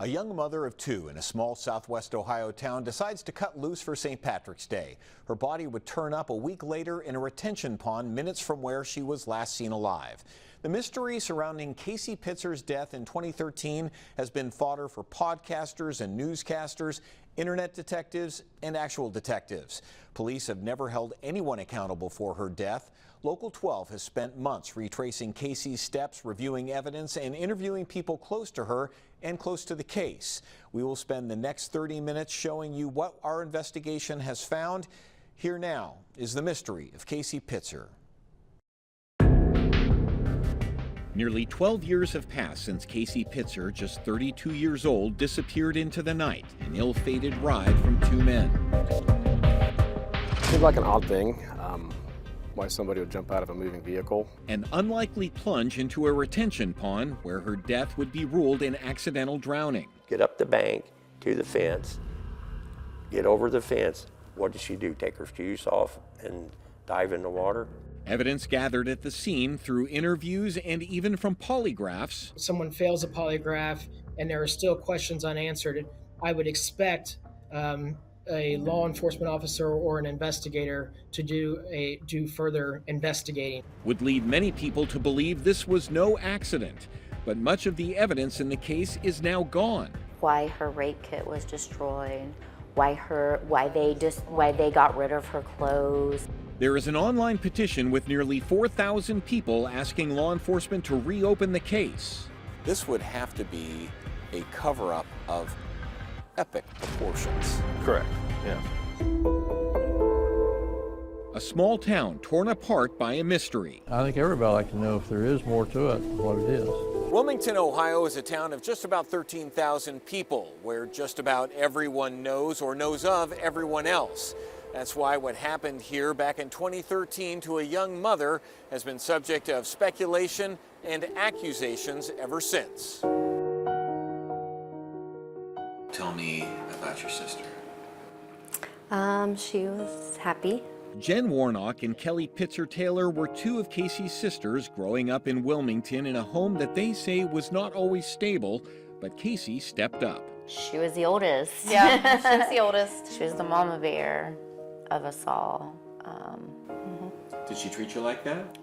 A young mother of two in a small southwest Ohio town decides to cut loose for St. Patrick's Day. Her body would turn up a week later in a retention pond minutes from where she was last seen alive. The mystery surrounding Casey Pitzer's death in 2013 has been fodder for podcasters and newscasters, internet detectives, and actual detectives. Police have never held anyone accountable for her death. Local 12 has spent months retracing Casey's steps, reviewing evidence, and interviewing people close to her and close to the case. We will spend the next 30 minutes showing you what our investigation has found. Here now is the mystery of Casey Pitzer. Nearly 12 years have passed since Casey Pitzer, just 32 years old, disappeared into the night, an ill-fated ride from two men. Seemed like an odd thing, why somebody would jump out of a moving vehicle. An unlikely plunge into a retention pond where her death would be ruled an accidental drowning. Get up the bank to the fence, get over the fence. What did she do? Take her shoes off and dive in the water? Evidence gathered at the scene through interviews and even from polygraphs. Someone fails a polygraph and there are still questions unanswered. I would expect a law enforcement officer or an investigator to do further investigating. Would lead many people to believe this was no accident, but much of the evidence in the case is now gone. Why her rape kit was destroyed, why they got rid of her clothes. There is an online petition with nearly 4,000 people asking law enforcement to reopen the case. This would have to be a cover-up of epic proportions. Correct, yeah. A small town torn apart by a mystery. I think everybody would like to know if there is more to it than what it is. Wilmington, Ohio is a town of just about 13,000 people, where just about everyone knows or knows of everyone else. That's why what happened here back in 2013 to a young mother has been subject of speculation and accusations ever since. Tell me about your sister. She was happy. Jen Warnock and Kelly Pitzer Taylor were two of Casey's sisters growing up in Wilmington in a home that they say was not always stable, but Casey stepped up. She was the oldest. Yeah, she was the oldest. She was the mama bear of us all. Did she treat you like that?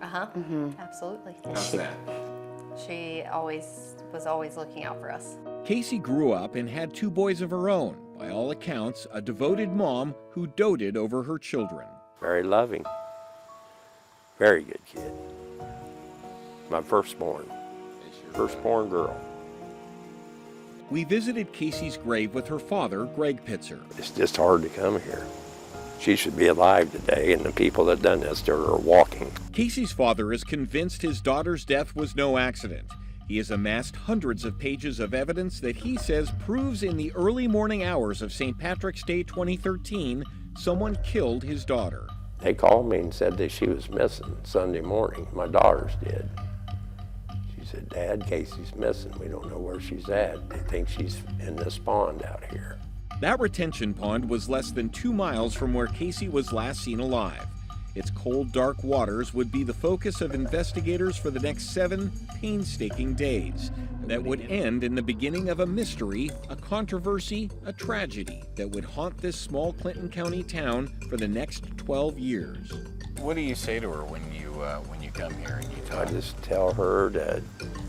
Absolutely. How's that? She was always looking out for us. Casey grew up and had two boys of her own. By all accounts, a devoted mom who doted over her children. Very loving, very good kid. My firstborn girl. We visited Casey's grave with her father, Greg Pitzer. It's just hard to come here. She should be alive today, and the people that done this to her are walking. Casey's father is convinced his daughter's death was no accident. He has amassed hundreds of pages of evidence that he says proves in the early morning hours of St. Patrick's Day 2013, someone killed his daughter. They called me and said that she was missing Sunday morning. My daughters did. She said, "Dad, Casey's missing. We don't know where she's at. They think she's in this pond out here." That retention pond was less than 2 miles from where Casey was last seen alive. Its cold, dark waters would be the focus of investigators for the next 7 painstaking days that would end in the beginning of a mystery, a controversy, a tragedy that would haunt this small Clinton County town for the next 12 years. What do you say to her when you come here and you I talk? just tell her to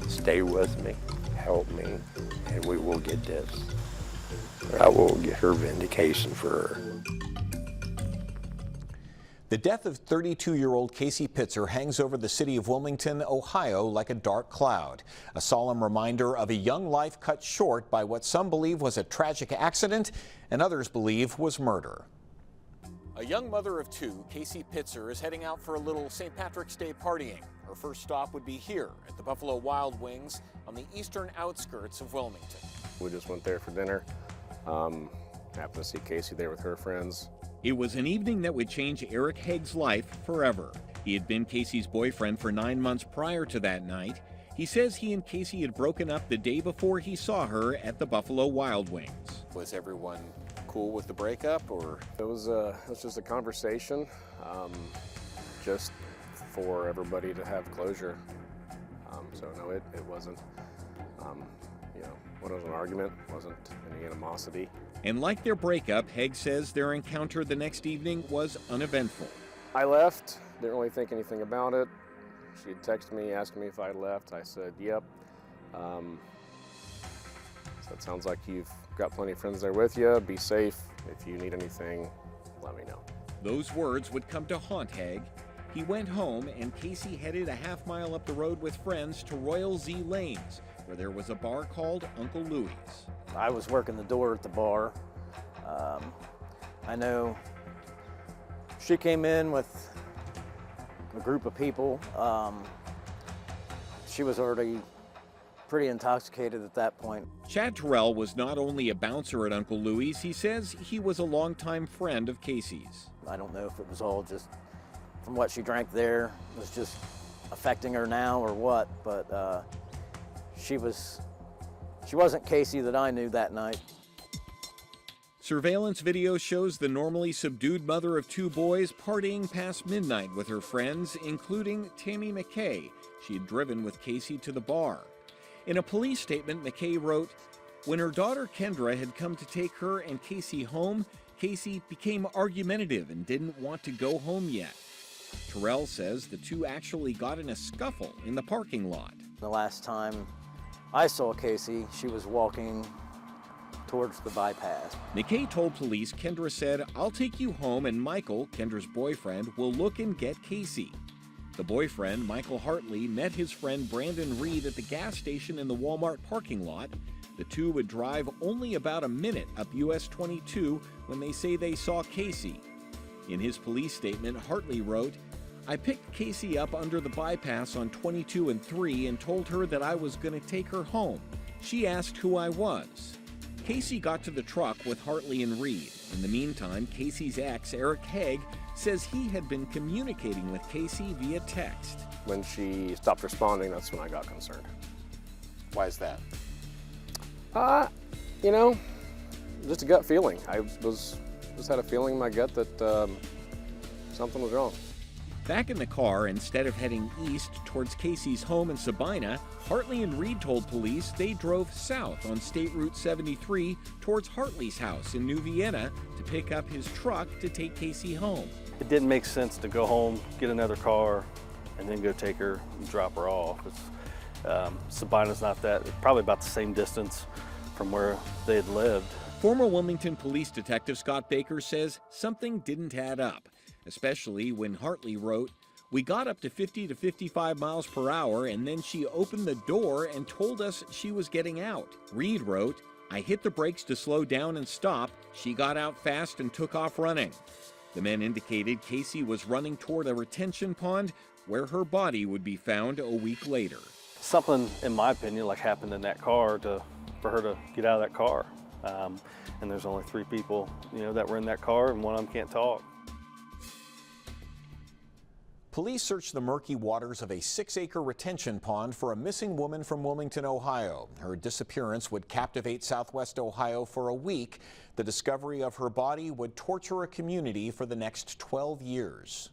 stay with me, help me, and we will get this. I will get her vindication for her. The death of 32-year-old Casey Pitzer hangs over the city of Wilmington, Ohio, like a dark cloud. A solemn reminder of a young life cut short by what some believe was a tragic accident and others believe was murder. A young mother of two, Casey Pitzer, is heading out for a little St. Patrick's Day partying. Her first stop would be here at the Buffalo Wild Wings on the eastern outskirts of Wilmington. We just went there for dinner. Happened to see Casey there with her friends. It was an evening that would change Eric Haig's life forever. He had been Casey's boyfriend for 9 months prior to that night. He says he and Casey had broken up the day before he saw her at the Buffalo Wild Wings. Was everyone cool with the breakup, or? It was just a conversation, just for everybody to have closure. So no, it wasn't, Wasn't an argument, wasn't any animosity. And like their breakup, Haig says their encounter the next evening was uneventful. I left, didn't really think anything about it. She had texted me, asking me if I left. I said, yep. So it sounds like you've got plenty of friends there with you. Be safe. If you need anything, let me know. Those words would come to haunt Haig. He went home, and Casey headed a half-mile up the road with friends to Royal Z Lanes, where there was a bar called Uncle Louie's. I was working the door at the bar. I know she came in with a group of people. She was already pretty intoxicated at that point. Chad Terrell was not only a bouncer at Uncle Louie's, he says he was a longtime friend of Casey's. I don't know if it was all just from what she drank there, was just affecting her now or what, but she wasn't Casey that I knew that night. Surveillance video shows the normally subdued mother of two boys partying past midnight with her friends, including Tammy McKay. She had driven with Casey to the bar. In a police statement, McKay wrote, "When her daughter Kendra had come to take her and Casey home, Casey became argumentative and didn't want to go home yet." Terrell says the two actually got in a scuffle in the parking lot. The last time I saw Casey, she was walking towards the bypass. McKay told police Kendra said, "I'll take you home and Michael, Kendra's boyfriend, will look and get Casey." The boyfriend, Michael Hartley, met his friend Brandon Reed at the gas station in the Walmart parking lot. The two would drive only about a minute up US 22 when they say they saw Casey. In his police statement, Hartley wrote, "I picked Casey up under the bypass on 22 and 3 and told her that I was going to take her home. She asked who I was." Casey got to the truck with Hartley and Reed. In the meantime, Casey's ex, Eric Haig, says he had been communicating with Casey via text. When she stopped responding, that's when I got concerned. Why is that? You know, just a gut feeling. I just had a feeling in my gut that something was wrong. Back in the car, instead of heading east towards Casey's home in Sabina, Hartley and Reed told police they drove south on State Route 73 towards Hartley's house in New Vienna to pick up his truck to take Casey home. It didn't make sense to go home, get another car, and then go take her and drop her off. Sabina's not that, probably about the same distance from where they had lived. Former Wilmington Police Detective Scott Baker says something didn't add up, especially when Hartley wrote, "We got up to 50 to 55 miles per hour and then she opened the door and told us she was getting out." Reed wrote, "I hit the brakes to slow down and stop. She got out fast and took off running." The men indicated Casey was running toward a retention pond where her body would be found a week later. Something, in my opinion, like happened in that car for her to get out of that car. And there's only 3 people, that were in that car, and one of them can't talk. Police searched the murky waters of a 6-acre retention pond for a missing woman from Wilmington, Ohio. Her disappearance would captivate Southwest Ohio for a week. The discovery of her body would torture a community for the next 12 years.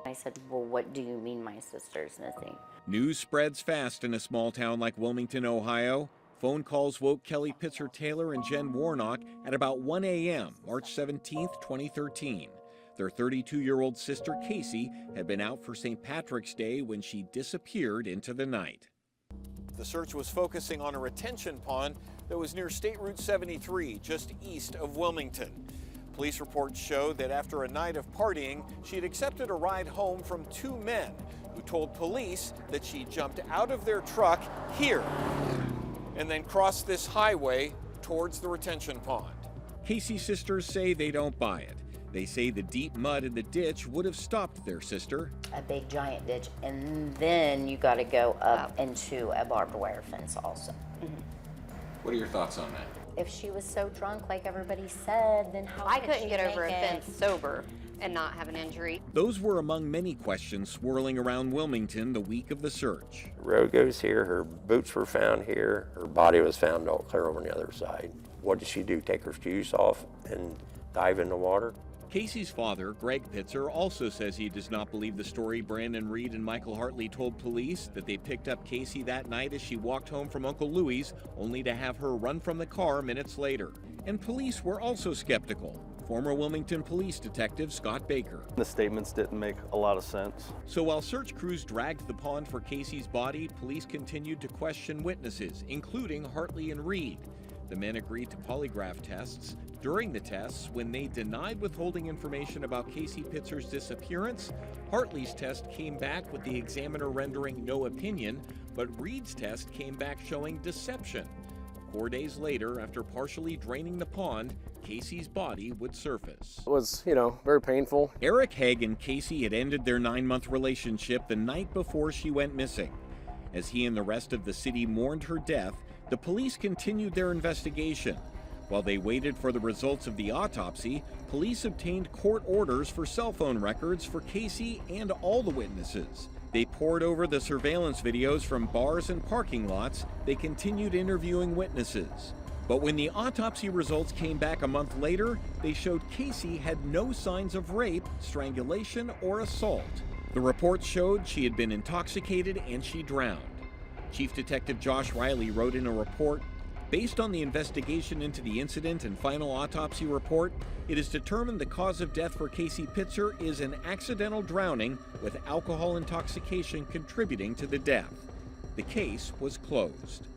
I said, "Well, what do you mean my sister's missing?" News spreads fast in a small town like Wilmington, Ohio. Phone calls woke Kelly Pitzer Taylor and Jen Warnock at about 1 a.m., March 17, 2013. Their 32-year-old sister, Casey, had been out for St. Patrick's Day when she disappeared into the night. The search was focusing on a retention pond that was near State Route 73, just east of Wilmington. Police reports show that after a night of partying, she had accepted a ride home from 2 men who told police that she jumped out of their truck here and then crossed this highway towards the retention pond. Casey's sisters say they don't buy it. They say the deep mud in the ditch would have stopped their sister. A big giant ditch, and then you got to go up into a barbed wire fence also. What are your thoughts on that? If she was so drunk like everybody said, then how I could couldn't she get over a make it? fence sober and not have an injury. Those were among many questions swirling around Wilmington the week of the search. The road goes here, her boots were found here, her body was found all clear over on the other side. What did she do, take her shoes off and dive in the water? Casey's father, Greg Pitzer, also says he does not believe the story Brandon Reed and Michael Hartley told police, that they picked up Casey that night as she walked home from Uncle Louie's, only to have her run from the car minutes later. And police were also skeptical. Former Wilmington Police Detective Scott Baker. The statements didn't make a lot of sense. So while search crews dragged the pond for Casey's body, police continued to question witnesses, including Hartley and Reed. The men agreed to polygraph tests. During the tests, when they denied withholding information about Casey Pitzer's disappearance, Hartley's test came back with the examiner rendering no opinion, but Reed's test came back showing deception. 4 days later, after partially draining the pond, Casey's body would surface. It was, very painful. Eric Haig and Casey had ended their 9-month relationship the night before she went missing. As he and the rest of the city mourned her death, the police continued their investigation. While they waited for the results of the autopsy, police obtained court orders for cell phone records for Casey and all the witnesses. They pored over the surveillance videos from bars and parking lots. They continued interviewing witnesses. But when the autopsy results came back a month later, they showed Casey had no signs of rape, strangulation, or assault. The reports showed she had been intoxicated and she drowned. Chief Detective Josh Riley wrote in a report, "Based on the investigation into the incident and final autopsy report, it is determined the cause of death for Casey Pitzer is an accidental drowning with alcohol intoxication contributing to the death. The case was closed."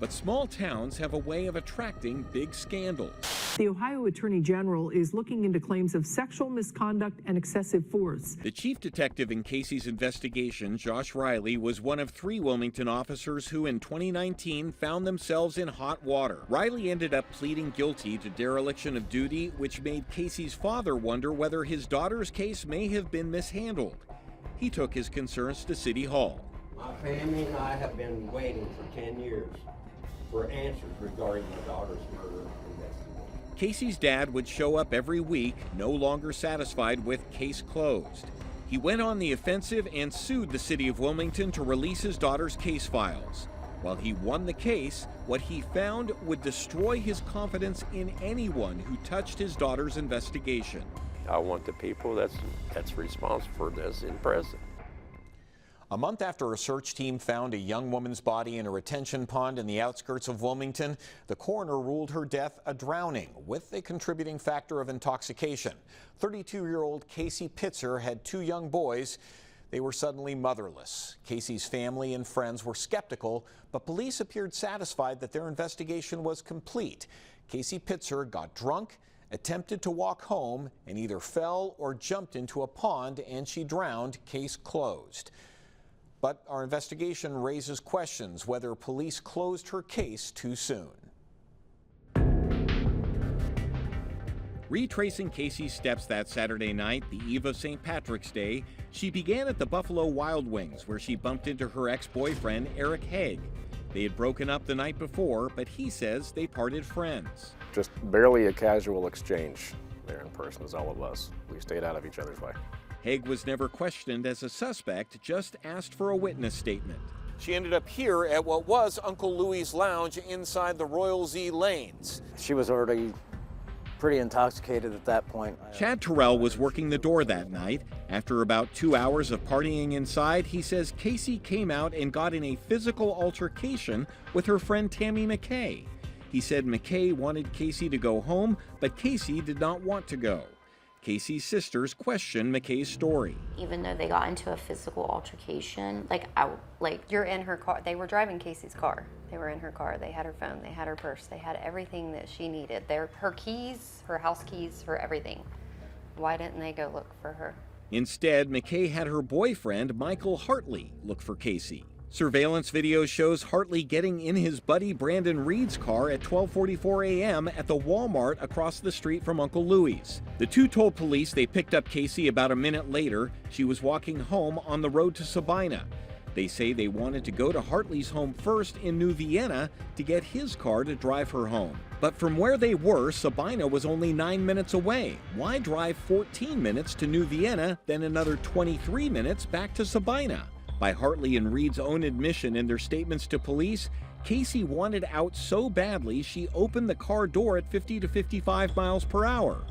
But small towns have a way of attracting big scandals. The Ohio Attorney General is looking into claims of sexual misconduct and excessive force. The chief detective in Casey's investigation, Josh Riley, was one of 3 Wilmington officers who in 2019 found themselves in hot water. Riley ended up pleading guilty to dereliction of duty, which made Casey's father wonder whether his daughter's case may have been mishandled. He took his concerns to City Hall. My family and I have been waiting for 10 years for answers regarding my daughter's murder investigation. Casey's dad would show up every week, no longer satisfied with case closed. He went on the offensive and sued the city of Wilmington to release his daughter's case files. While he won the case, what he found would destroy his confidence in anyone who touched his daughter's investigation. I want the people that's responsible for this in prison. A month after a search team found a young woman's body in a retention pond in the outskirts of Wilmington, the coroner ruled her death a drowning with a contributing factor of intoxication. 32-year-old Casey Pitzer had 2 young boys. They were suddenly motherless. Casey's family and friends were skeptical, but police appeared satisfied that their investigation was complete. Casey Pitzer got drunk, attempted to walk home, and either fell or jumped into a pond, and she drowned. Case closed. But our investigation raises questions whether police closed her case too soon. Retracing Casey's steps that Saturday night, the eve of St. Patrick's Day, she began at the Buffalo Wild Wings, where she bumped into her ex-boyfriend, Eric Haig. They had broken up the night before, but he says they parted friends. Just barely a casual exchange there in person is all it was. We stayed out of each other's way. Haig was never questioned as a suspect, just asked for a witness statement. She ended up here at what was Uncle Louie's Lounge inside the Royal Z Lanes. She was already pretty intoxicated at that point. Chad Terrell was working the door that night. After about 2 hours of partying inside, he says Casey came out and got in a physical altercation with her friend Tammy McKay. He said McKay wanted Casey to go home, but Casey did not want to go. Casey's sisters questioned McKay's story. Even though they got into a physical altercation, You're in her car. They were driving Casey's car. They were in her car. They had her phone. They had her purse. They had everything that she needed. Her keys, her house keys, her everything. Why didn't they go look for her? Instead, McKay had her boyfriend, Michael Hartley, look for Casey. Surveillance video shows Hartley getting in his buddy Brandon Reed's car at 12:44 a.m. at the Walmart across the street from Uncle Louie's. The 2 told police they picked up Casey about a minute later. She was walking home on the road to Sabina. They say they wanted to go to Hartley's home first in New Vienna to get his car to drive her home. But from where they were, Sabina was only 9 minutes away. Why drive 14 minutes to New Vienna, then another 23 minutes back to Sabina? By Hartley and Reed's own admission in their statements to police, Casey wanted out so badly she opened the car door at 50 to 55 miles per hour.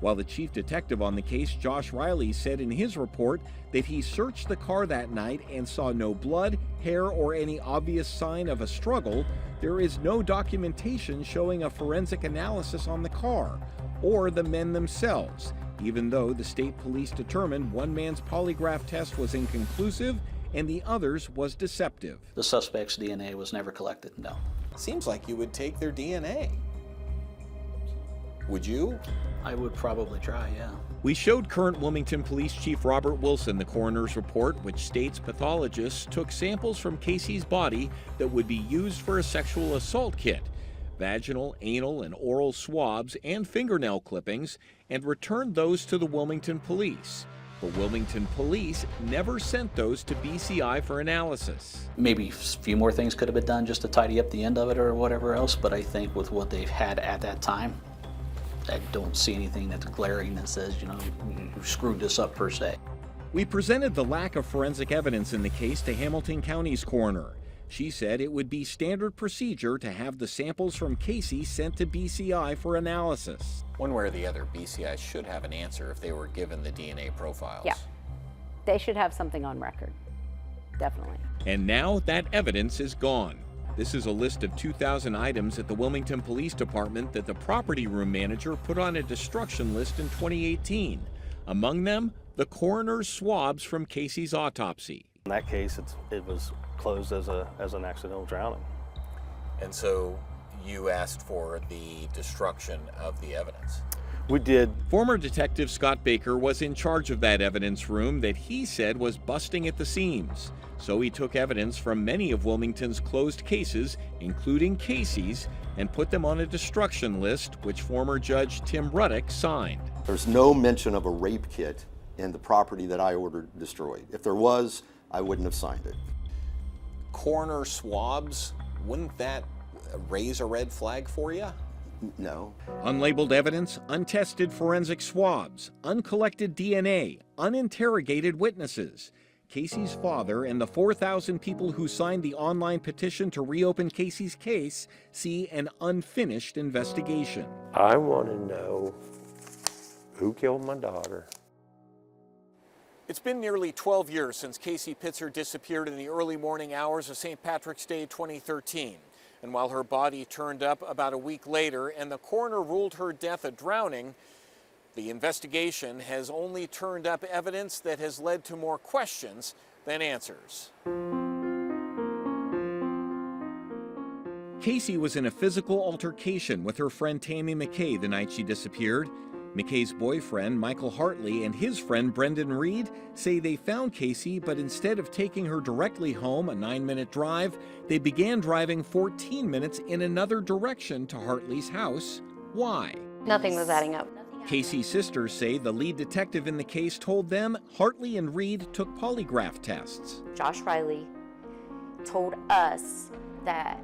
while the chief detective on the case, Josh Riley, said in his report that he searched the car that night and saw no blood, hair, or any obvious sign of a struggle. There is no documentation showing a forensic analysis on the car or the men themselves, even though the state police determined one man's polygraph test was inconclusive and the other's was deceptive. The suspect's DNA was never collected, no. Seems like you would take their DNA. Would you? I would probably try, yeah. We showed current Wilmington Police Chief Robert Wilson the coroner's report, which states pathologists took samples from Casey's body that would be used for a sexual assault kit, vaginal, anal, and oral swabs, and fingernail clippings, and returned those to the Wilmington Police. But Wilmington Police never sent those to BCI for analysis. Maybe a few more things could have been done just to tidy up the end of it or whatever else, but I think with what they've had at that time, I don't see anything that's glaring that says, you screwed this up per se. We presented the lack of forensic evidence in the case to Hamilton County's coroner. She said it would be standard procedure to have the samples from Casey sent to BCI for analysis. One way or the other, BCI should have an answer if they were given the DNA profiles. Yeah, they should have something on record, definitely. And now that evidence is gone. This is a list of 2,000 items at the Wilmington Police Department that the property room manager put on a destruction list in 2018. Among them, the coroner's swabs from Casey's autopsy. In that case, it was closed as an accidental drowning. And so you asked for the destruction of the evidence? We did. Former Detective Scott Baker was in charge of that evidence room that he said was busting at the seams. So he took evidence from many of Wilmington's closed cases, including Casey's, and put them on a destruction list, which former Judge Tim Ruddock signed. There's no mention of a rape kit in the property that I ordered destroyed. If there was, I wouldn't have signed it. Coroner swabs, wouldn't that raise a red flag for you? No. Unlabeled evidence, untested forensic swabs, uncollected DNA, uninterrogated witnesses. Casey's father and the 4,000 people who signed the online petition to reopen Casey's case see an unfinished investigation. I want to know who killed my daughter. It's been nearly 12 years since Casey Pitzer disappeared in the early morning hours of St. Patrick's Day 2013. And while her body turned up about a week later and the coroner ruled her death a drowning, the investigation has only turned up evidence that has led to more questions than answers. Casey was in a physical altercation with her friend Tammy McKay the night she disappeared. McKay's boyfriend, Michael Hartley, and his friend Brendan Reed say they found Casey, but instead of taking her directly home, a 9-minute drive, they began driving 14 minutes in another direction to Hartley's house. Why? Nothing was adding up. Casey's sisters say the lead detective in the case told them Hartley and Reed took polygraph tests. Josh Riley told us that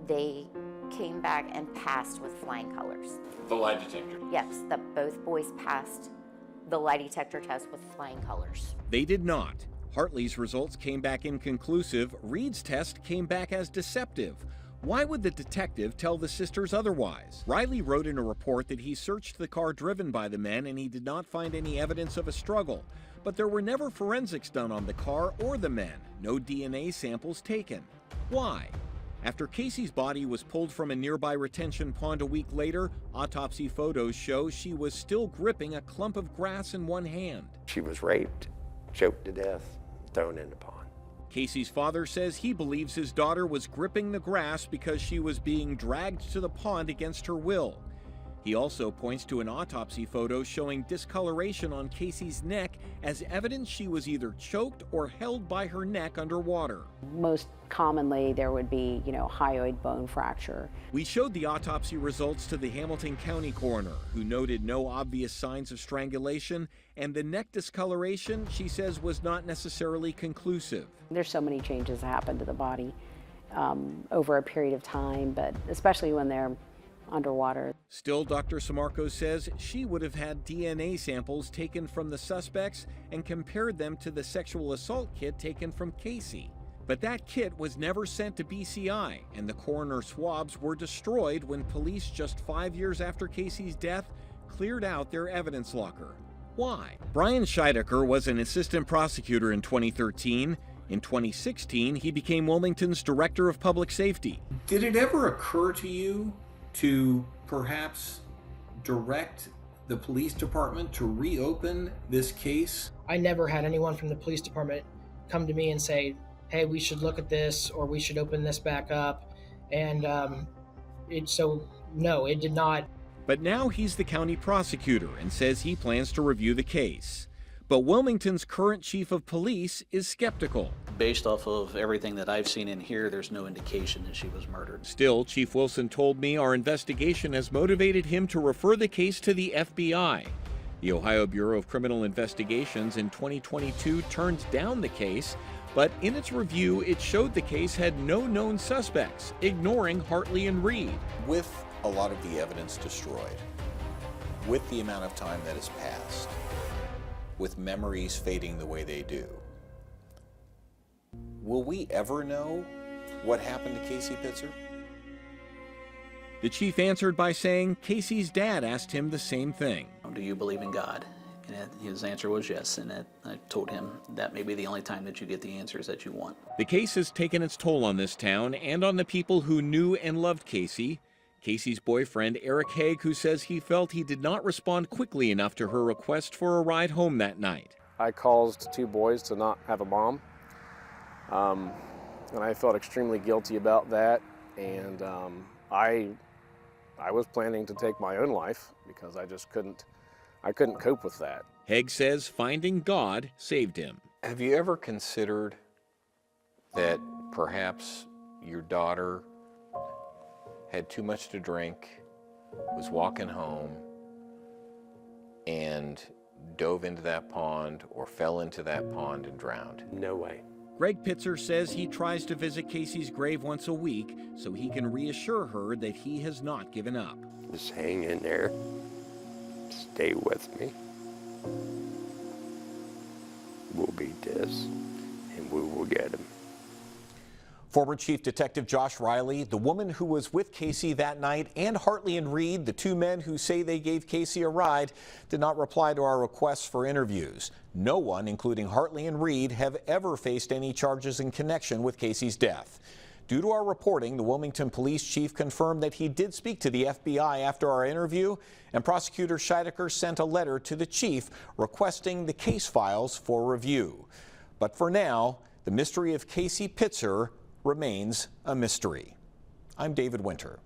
they came back and passed with flying colors. The lie detector? Yes, that both boys passed the lie detector test with flying colors. They did not. Hartley's results came back inconclusive. Reed's test came back as deceptive. Why would the detective tell the sisters otherwise? Riley wrote in a report that he searched the car driven by the men and he did not find any evidence of a struggle. But there were never forensics done on the car or the men. No DNA samples taken. Why? After Casey's body was pulled from a nearby retention pond a week later, autopsy photos show she was still gripping a clump of grass in one hand. She was raped, choked to death, thrown in the pond. Casey's father says he believes his daughter was gripping the grass because she was being dragged to the pond against her will. He also points to an autopsy photo showing discoloration on Casey's neck as evidence she was either choked or held by her neck underwater. Most commonly, there would be, hyoid bone fracture. We showed the autopsy results to the Hamilton County coroner, who noted no obvious signs of strangulation, and the neck discoloration, she says, was not necessarily conclusive. There's so many changes that happen to the body over a period of time, but especially when they're underwater. Still, Dr. Samarco says she would have had DNA samples taken from the suspects and compared them to the sexual assault kit taken from Casey. But that kit was never sent to BCI, and the coroner swabs were destroyed when police, just 5 years after Casey's death, cleared out their evidence locker. Why? Brian Scheidecker was an assistant prosecutor in 2013. In 2016, he became Wilmington's Director of Public Safety. Did it ever occur to you to perhaps direct the police department to reopen this case? I never had anyone from the police department come to me and say, hey, we should look at this or we should open this back up. And no, it did not. But now he's the county prosecutor and says he plans to review the case. But Wilmington's current chief of police is skeptical. Based off of everything that I've seen in here, there's no indication that she was murdered. Still, Chief Wilson told me our investigation has motivated him to refer the case to the FBI. The Ohio Bureau of Criminal Investigations in 2022 turned down the case, but in its review, it showed the case had no known suspects, ignoring Hartley and Reed. With a lot of the evidence destroyed, with the amount of time that has passed, with memories fading the way they do, will we ever know what happened to Casey Pitzer? The chief answered by saying Casey's dad asked him the same thing. Do you believe in God? And his answer was yes, and I told him that may be the only time that you get the answers that you want. The case has taken its toll on this town and on the people who knew and loved Casey. Casey's boyfriend, Eric Haig, who says he felt he did not respond quickly enough to her request for a ride home that night. I caused 2 boys to not have a mom, and I felt extremely guilty about that, and I was planning to take my own life because I just couldn't cope with that. Haig says finding God saved him. Have you ever considered that perhaps your daughter had too much to drink, was walking home, and dove into that pond or fell into that pond and drowned? No way. Greg Pitzer says he tries to visit Casey's grave once a week so he can reassure her that he has not given up. Just hang in there. Stay with me. We'll beat this, and we will get him. Former Chief Detective Josh Riley, the woman who was with Casey that night, and Hartley and Reed, the 2 men who say they gave Casey a ride, did not reply to our requests for interviews. No one, including Hartley and Reed, have ever faced any charges in connection with Casey's death. Due to our reporting, the Wilmington police chief confirmed that he did speak to the FBI after our interview, and prosecutor Scheidecker sent a letter to the chief requesting the case files for review. But for now, the mystery of Casey Pitzer remains a mystery. I'm David Winter.